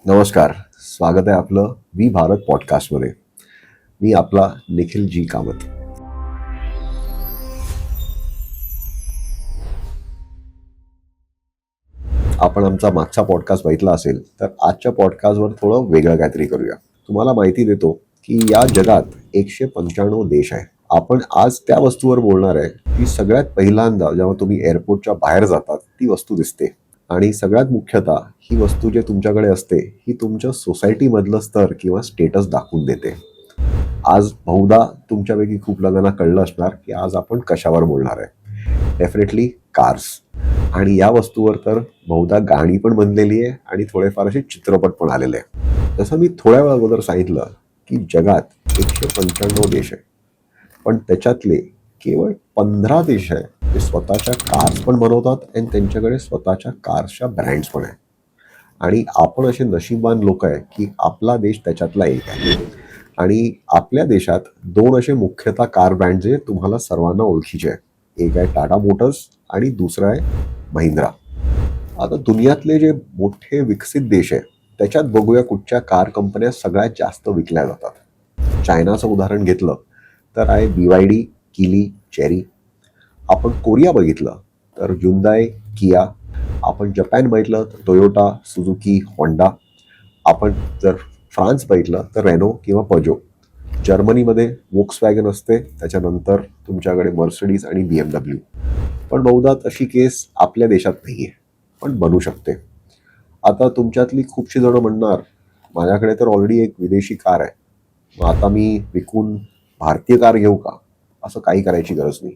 नमस्कार. स्वागत आहे आपलं वी भारत पॉडकास्टमध्ये. मी आपला निखिल जी कामत. आपण आमचा मागचा पॉडकास्ट बघितला असेल तर आजच्या पॉडकास्टवर थोडं वेगळं काहीतरी करूया. तुम्हाला माहिती देतो की या जगात 195 देश आहे. आपण आज त्या वस्तूवर बोलणार आहे की सगळ्यात पहिल्यांदा जेव्हा तुम्ही एअरपोर्टच्या बाहेर जातात ती वस्तू दिसते. आणि सगळ्यात मुख्यतः ही वस्तू जे तुमच्याकडे असते ही तुमच्या सोसायटीमधलं स्तर किंवा स्टेटस दाखवून देते. आज बहुधा तुमच्यापैकी खूप लोकांना कळलं असणार की आज आपण कशावर बोलणार आहे. Definitely cars. आणि या वस्तूवर तर बहुधा गाणी पण बनलेली आहे आणि थोडेफार असे चित्रपट पण आलेले आहे. जसं मी थोड्या वेळा अगोदर सांगितलं की जगात 195 देश आहे, पण त्याच्यातले केवळ 15 देश आहे ते स्वतःच्या कार्स पण बनवतात आणि त्यांच्याकडे स्वतःच्या कार्सच्या ब्रँड्स पण आहे. आणि आपण असे नशीबवान लोक आहे की आपला देश त्याच्यातला एक आहे. आणि आपल्या देशात 2 असे मुख्यतः कार ब्रँड जे तुम्हाला सर्वांना ओळखीचे आहे. एक आहे टाटा मोटर्स आणि दुसरा आहे महिंद्रा. आता दुनियातले जे मोठे विकसित देश आहे त्याच्यात बघूया कुठच्या कार कंपन्या सगळ्यात जास्त विकल्या जातात. चायनाचं उदाहरण घेतलं तर आहे BYD, किली, चेरी. आपण कोरिया बघितलं तर Hyundai, किया. आपण जपान बघितलं तर टोयोटा, सुझुकी, होंडा. आपण जर फ्रान्स बघितलं तर रेनो किंवा पजो. जर्मनीमध्ये वोक्सवॅगन असते, त्याच्यानंतर तुमच्याकडे मर्सिडीज आणि BMW. पण बहुधा तशी केस आपल्या देशात नाही आहे, पण बनू शकते. आता तुमच्यातली खूपशी जणं म्हणणार माझ्याकडे तर ऑलरेडी एक विदेशी कार आहे, मग आता मी विकून भारतीय कार घेऊ का? असं काही करायची गरज नाही.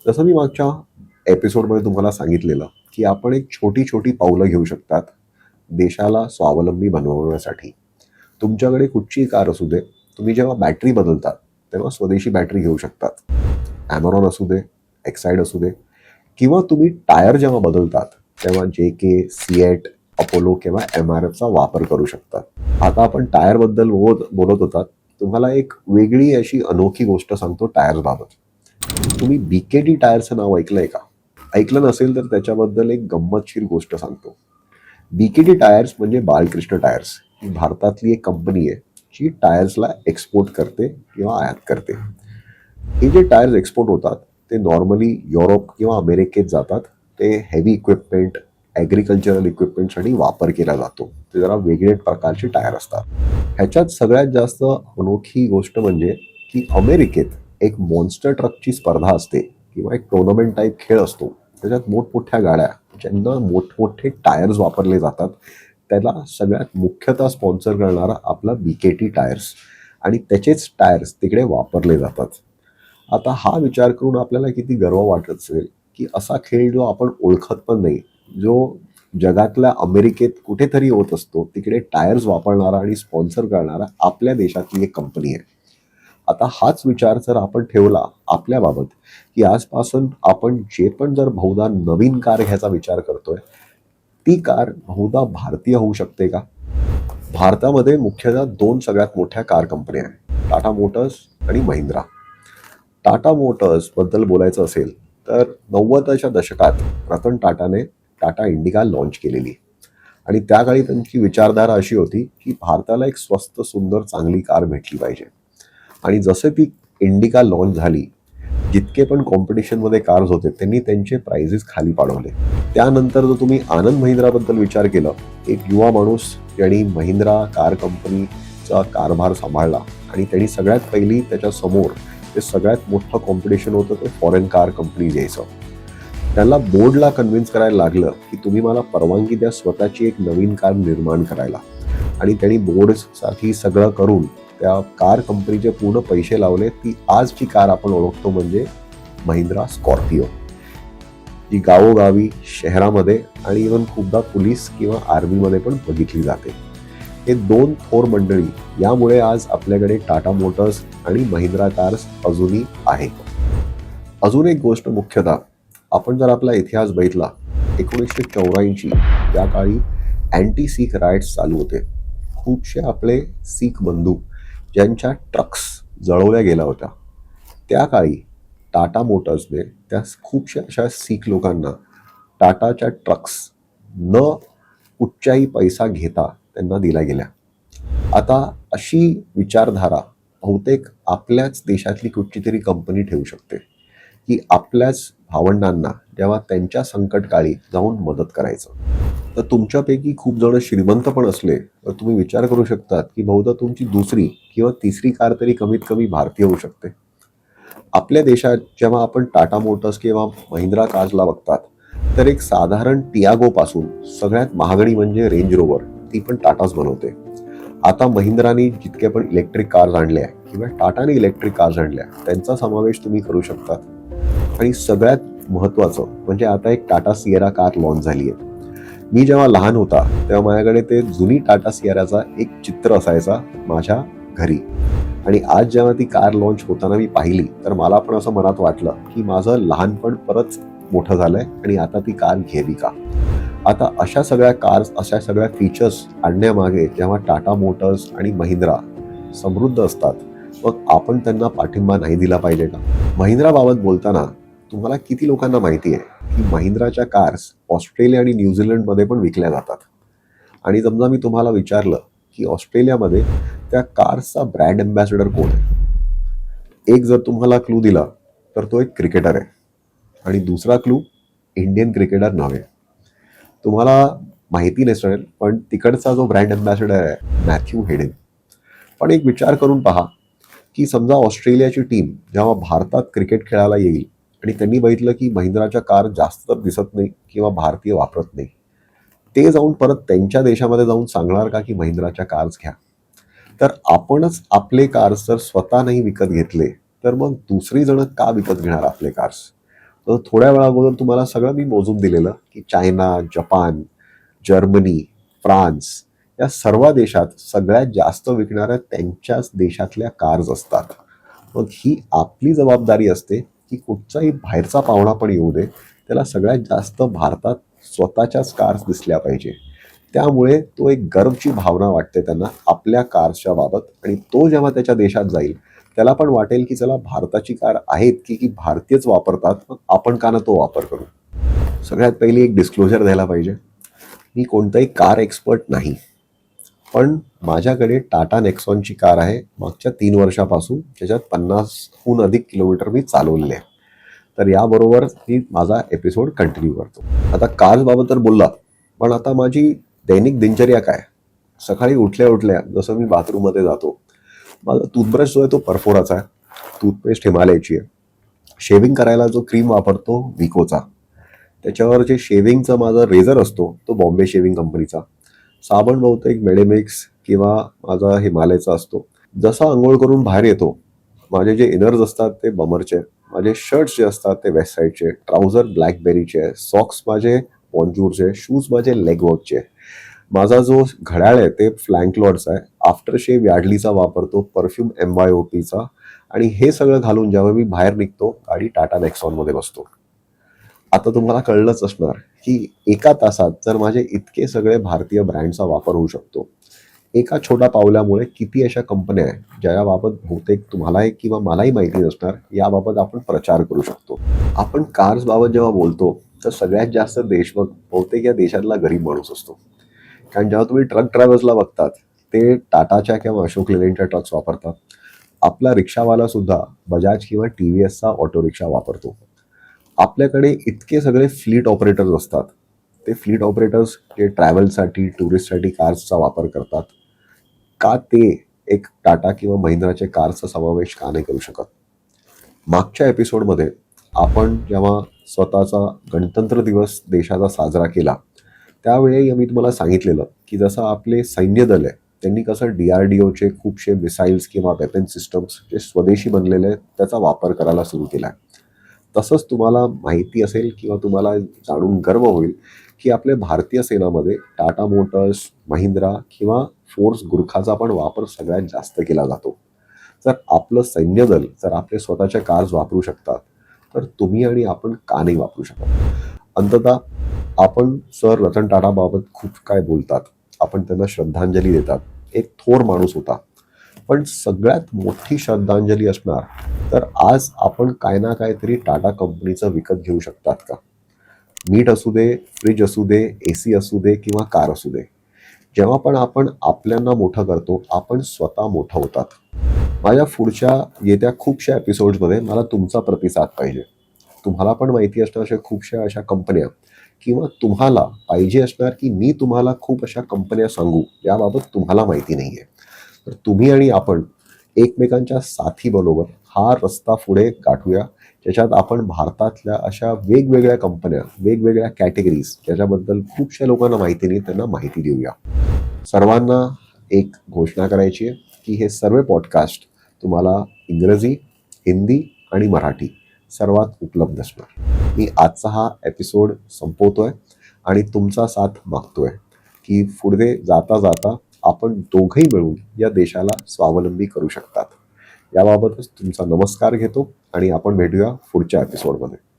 जसं मी मागच्या एपिसोडमध्ये तुम्हाला सांगितलेलं की आपण एक छोटी छोटी पावलं घेऊ शकतात देशाला स्वावलंबी बनवण्यासाठी. तुमच्याकडे कुठचीही कार असू दे, तुम्ही जेव्हा बॅटरी बदलतात तेव्हा स्वदेशी बॅटरी घेऊ शकतात. ॲमरॉन असू दे, एक्साईड असू दे, किंवा तुम्ही टायर जेव्हा बदलतात तेव्हा JK, सिएट, अपोलो किंवा MRFचा वापर करू शकतात. आता आपण टायरबद्दल बोलत होतात, तुम्हाला एक वेगळी अशी अनोखी गोष्ट सांगतो टायर्सबाबत. तुम्ही BKT टायरचं नाव ऐकलंय का? ऐकलं नसेल तर त्याच्याबद्दल एक गंमतशीर गोष्ट सांगतो. BKT टायर्स म्हणजे बालकृष्ण टायर्स ही भारतातली एक कंपनी आहे जी टायर्सला एक्सपोर्ट करते किंवा आयात करते. हे जे टायर्स एक्सपोर्ट होतात ते नॉर्मली युरोप किंवा अमेरिकेत जातात. ते हेवी इक्विपमेंट, ॲग्रिकल्चरल इक्विपमेंटसाठी वापर केला जातो. ते जरा वेगळे प्रकारचे टायर असतात. ह्याच्यात सगळ्यात जास्त अनोखी गोष्ट म्हणजे की अमेरिकेत एक मॉन्स्टर ट्रकची स्पर्धा असते किंवा एक टुर्नामेंट टाईप खेळ असतो. त्याच्यात मोठमोठ्या गाड्या ज्यांना मोठमोठे टायर्स वापरले जातात त्याला सगळ्यात मुख्यतः स्पॉन्सर करणारा आपला BKT टायर्स आणि त्याचेच टायर्स तिकडे वापरले जातात. आता हा विचार करून आपल्याला किती गर्व वाटत असेल की असा खेळ जो आपण ओळखत पण नाही, जो जगातल्या अमेरिकेत कुठेतरी होत असतो, तिकडे टायर्स वापरणारा आणि स्पॉन्सर करणारा आपल्या देशातली एक कंपनी आहे. आता हाच विचार जर आपण ठेवला आपल्याबाबत की आजपासून आपण जे पण जर बहुधा नवीन कार घ्यायचा विचार करतोय ती कार बहुधा भारतीय होऊ शकते का? भारतामध्ये मुख्यतः 2 सगळ्यात मोठ्या कार कंपन्या आहेत, टाटा मोटर्स आणि महिंद्रा. टाटा मोटर्स बद्दल बोलायचं असेल तर 90च्या दशकात रतन टाटाने टाटा इंडिका लॉन्च केलेली. आणि त्या काळी त्यांची विचारधारा अशी होती की भारताला एक स्वस्त, सुंदर, चांगली कार भेटली पाहिजे. आणि जसे ती इंडिका लॉन्च झाली, जितके पण कॉम्पिटिशनमध्ये कार्स होते त्यांनी त्यांचे प्राइजेस खाली पाडवले. त्यानंतर जर तुम्ही आनंद महिंद्राबद्दल विचार केला, एक युवा माणूस ज्यांनी महिंद्रा कार कंपनीचा कारभार सांभाळला आणि त्यांनी सगळ्यात पहिली त्याच्या समोर ते सगळ्यात मोठं कॉम्पिटिशन होतं ते फॉरेन कार कंपनीज यायचं. त्यांना बोर्डला कन्व्हिन्स करायला लागलं की तुम्ही मला परवानगी द्या स्वतःची एक नवीन कार निर्माण करायला. आणि त्यांनी बोर्डसाठी सगळं करून त्या कार कंपनीचे पूर्ण पैसे लावले. ती आजची कार आपण ओळखतो म्हणजे महिंद्रा स्कॉर्पिओ, जी गावोगावी, शहरामध्ये आणि इव्हन खूपदा पोलीस किंवा आर्मीमध्ये पण बघितली जाते. हे 2 थोर मंडळी यामुळे आज आपल्याकडे टाटा मोटर्स आणि महिंद्रा कार्स अजूनही आहे. अजून एक गोष्ट मुख्यतः आपण जर आपला इतिहास बघितला, 1984 त्या काळी अँटी सिख रायट्स चालू होते. खूपसे आपले सिख बंधू ज्यांच्या ट्रक्स जळवल्या गेल्या होत्या, त्या काळी टाटा मोटर्सने त्या खूपशा अशा सिख लोकांना टाटाच्या ट्रक्स न कुठच्याही पैसा घेता त्यांना दिल्या गेल्या. आता अशी विचारधारा बहुतेक आपल्याच देशातली कुठची तरी कंपनी ठेवू शकते, की आपल्याच भावंडांना जेव्हा त्यांच्या संकटकाळी जाऊन मदत करायचं. तर तुमच्यापैकी खूप जण श्रीमंत पण असले तर तुम्ही विचार करू शकतात की बहुधा तुमची दुसरी किंवा तिसरी कार तरी कमीत कमी भारतीय होऊ शकते. आपल्या देशात जेव्हा आपण टाटा मोटर्स किंवा महिंद्रा कार्सला बघतात, तर एक साधारण टियागो पासून सगळ्यात महागडी म्हणजे रेंज रोवर, ती पण टाटाच बनवते. आता महिंद्रानी जितके पण इलेक्ट्रिक कार्स आणल्या किंवा टाटाने इलेक्ट्रिक कार्स आणल्या, त्यांचा समावेश तुम्ही करू शकता. आणि सगळ्यात महत्त्वाचं म्हणजे आता एक टाटा सिएरा कार लॉन्च झाली आहे. मी जेव्हा लहान होता तेव्हा माझ्याकडे ते जुनी टाटा सिएराचा एक चित्र असायचा माझ्या घरी. आणि आज जेव्हा ती कार लॉन्च होताना मी पाहिली, तर मला पण असं मनात वाटलं की माझं लहानपण परत मोठं झालंय आणि आता ती कार घ्यावी का. आता अशा सगळ्या कार्स, अशा सगळ्या फीचर्स आणण्यामागे जेव्हा टाटा मोटर्स आणि महिंद्रा समृद्ध असतात, मग आपण त्यांना पाठिंबा नाही दिला पाहिजे का. महिंद्राबाबत बोलताना तुम्हाला किती लोकांना माहिती आहे की महिंद्राच्या कार्स ऑस्ट्रेलिया आणि न्यूझीलंडमध्ये पण विकल्या जातात. आणि समजा मी तुम्हाला विचारलं की ऑस्ट्रेलियामध्ये त्या कार्सचा ब्रँड अँबॅसेडर कोण आहे, एक जर तुम्हाला क्लू दिला तर तो एक क्रिकेटर आहे आणि दुसरा क्लू इंडियन क्रिकेटर नव्हे. तुम्हाला माहिती नसेल पण तिकडचा जो ब्रँड अँबॅसेडर आहे मॅथ्यू हेडन. पण एक विचार करून पहा की समजा ऑस्ट्रेलियाची टीम जेव्हा भारतात क्रिकेट खेळायला येईल आणि त्यांनी बघितलं की महिंद्राच्या कार जास्त तर दिसत नाही किंवा भारतीय वापरत नाही, ते जाऊन परत त्यांच्या देशामध्ये जाऊन सांगणार का की महिंद्राच्या कार्स घ्या. तर आपणच आपले कार्स जर स्वतः नाही विकत घेतले तर मग दुसरी जण का विकत घेणार आपले कार्स. तर थोड्या वेळा अगोदर तुम्हाला सगळं मी मोजून दिलेलं की चायना, जपान, जर्मनी, फ्रान्स या सर्व देशात सगळ्यात जास्त विकणाऱ्या त्यांच्याच देशातल्या कार्स असतात. मग ही आपली जबाबदारी असते की कुठचाही बाहेरचा पाहुणा पण येऊ दे, त्याला सगळ्यात जास्त भारतात स्वतःच्याच कार्स दिसल्या पाहिजे. त्यामुळे तो एक गर्वची भावना वाटते त्यांना आपल्या कार्सच्या बाबत. आणि तो जेव्हा त्याच्या देशात जाईल त्याला पण वाटेल की चला भारताची कार आहेत की भारतीयच वापरतात, मग आपण का ना तो वापर करू. सगळ्यात पहिली एक डिस्क्लोजर द्यायला पाहिजे, मी कोणताही कार एक्सपर्ट नाही, पण माझ्याकडे टाटा नेक्सॉनची कार आहे मागच्या 3 वर्षापासून, ज्याच्यात 50हून अधिक किलोमीटर मी चालवलेले आहे. तर याबरोबर मी माझा एपिसोड कंटिन्यू करतो. आता कार्सबाबत तर बोलला, पण आता माझी दैनिक दिनचर्या काय. सकाळी उठल्या उठल्या जसं मी बाथरूममध्ये जातो, माझा टूथब्रश जो आहे तो परफोराचा आहे, टूथपेस्ट हिमालयाची आहे, शेविंग करायला जो क्रीम वापरतो विकोचा, त्याच्यावर जे शेविंगचा माझा रेझर असतो तो बॉम्बे शेविंग कंपनीचा, साबण बहुतेक मेडेमिक्स किंवा माझा हिमालयचा असतो. जसा आंघोळ करून बाहेर येतो, माझे जे इनर्स असतात ते बमरचे, माझे शर्ट्स जे असतात ते वेस्ट साईडचे, ट्राउझर ब्लॅकबेरीचे, सॉक्स माझे बॉन्जूरचे, शूज माझे लेगवर्कचे, माझा जो घड्याळ आहे ते फ्लँकलॉर्ड्स आहे, आफ्टर शेव यार्डलीचा वापरतो, परफ्यूम MYOPचा. आणि हे सगळं घालून जेव्हा मी बाहेर निघतो गाडी टाटा नेक्सॉनमध्ये बसतो. आता तुम्हाला कळलंच असणार की एका तासात जर माझे इतके सगळे भारतीय ब्रँडचा वापर होऊ शकतो. एका छोट्या पावल्यामुळे किती अशा कंपन्या आहेत ज्याबाबत बहुतेक तुम्हालाही किंवा मलाही माहिती नसणार, याबाबत आपण प्रचार करू शकतो. आपण कार्सबाबत जेव्हा बोलतो तर सगळ्यात जास्त देशभक्त बहुतेक या देशातला गरीब माणूस असतो. कारण जेव्हा तुम्ही ट्रक ड्रायव्हर्सला बघतात ते टाटाच्या किंवा अशोक लेलँडच्या ट्रक्स वापरतात. आपला रिक्षावाला सुद्धा बजाज किंवा TVSचा ऑटो रिक्षा वापरतो. आपल्याकडे इतके सगळे फ्लीट ऑपरेटर्स असतात, ते फ्लीट ऑपरेटर्स जे ट्रॅव्हलसाठी, टुरिस्टसाठी कार्सचा वापर करतात, का ते एक टाटा किंवा महिंद्राचे कार्सचा समावेश का नाही करू शकत. मागच्या एपिसोडमध्ये आपण जेव्हा स्वतःचा गणतंत्र दिवस देशाचा साजरा केला त्यावेळी मी तुम्हाला सांगितलेलं की जसं आपले सैन्य दल आहे त्यांनी कसं DRDOचे खूपशे मिसाईल्स किंवा वेपन सिस्टम्स जे स्वदेशी बनलेले आहेत त्याचा वापर करायला सुरू केला आहे. तसंच तुम्हाला माहिती असेल किंवा तुम्हाला जाणून गर्व होईल की आपल्या भारतीय सेनामध्ये टाटा मोटर्स, महिंद्रा किंवा फोर्स गुरखाचा पण वापर सगळ्यात जास्त केला जातो. जर आपलं सैन्य दल जर आपले स्वतःच्या कार्स वापरू शकतात तर तुम्ही आणि आपण का नाही वापरू शकत. अंततः आपण सर रतन टाटाबाबत खूप काय बोलतात, आपण त्यांना श्रद्धांजली देतात. एक थोर माणूस होता, पण सगळ्यात मोठी श्रद्धांजली असणार तर आज आपण काय ना काहीतरी टाटा कंपनीचं विकत घेऊ शकतात का. मीठ असू दे, फ्रीज असू दे, AC असू दे किंवा कार असू दे, जेव्हा पण आपण आपल्यांना मोठं करतो, आपण स्वतः मोठं होतात. माझ्या पुढच्या येत्या खूपशा एपिसोड्समध्ये मला तुमचा प्रतिसाद पाहिजे. तुम्हाला पण माहिती असणार अशा खूपशा अशा कंपन्या, किंवा तुम्हाला पाहिजे असणार की मी तुम्हाला खूप अशा कंपन्या सांगू याबाबत तुम्हाला माहिती नाही आहे. तर तुम्ही आणि आपण एकमेकांच्या साथीबरोबर हा रस्ता पुढे गाठूया, ज्याच्यात आपण भारतातल्या अशा वेगवेगळ्या कंपन्या, वेगवेगळ्या कॅटेगरीज ज्याच्याबद्दल खूपशा लोकांना माहिती नाही त्यांना माहिती देऊया. सर्वांना एक घोषणा करायची आहे की हे सर्व पॉडकास्ट तुम्हाला इंग्रजी, हिंदी आणि मराठी सर्वात उपलब्ध असणार. मी आजचा हा एपिसोड संपवतोय आणि तुमचा साथ मागतोय की पुढे जाता जाता आपण दोघंही मिळून या देशाला स्वावलंबी करू शकतात. याबाबतच तुमचा नमस्कार घेतो आणि आपण भेटूया पुढच्या एपिसोडमध्ये.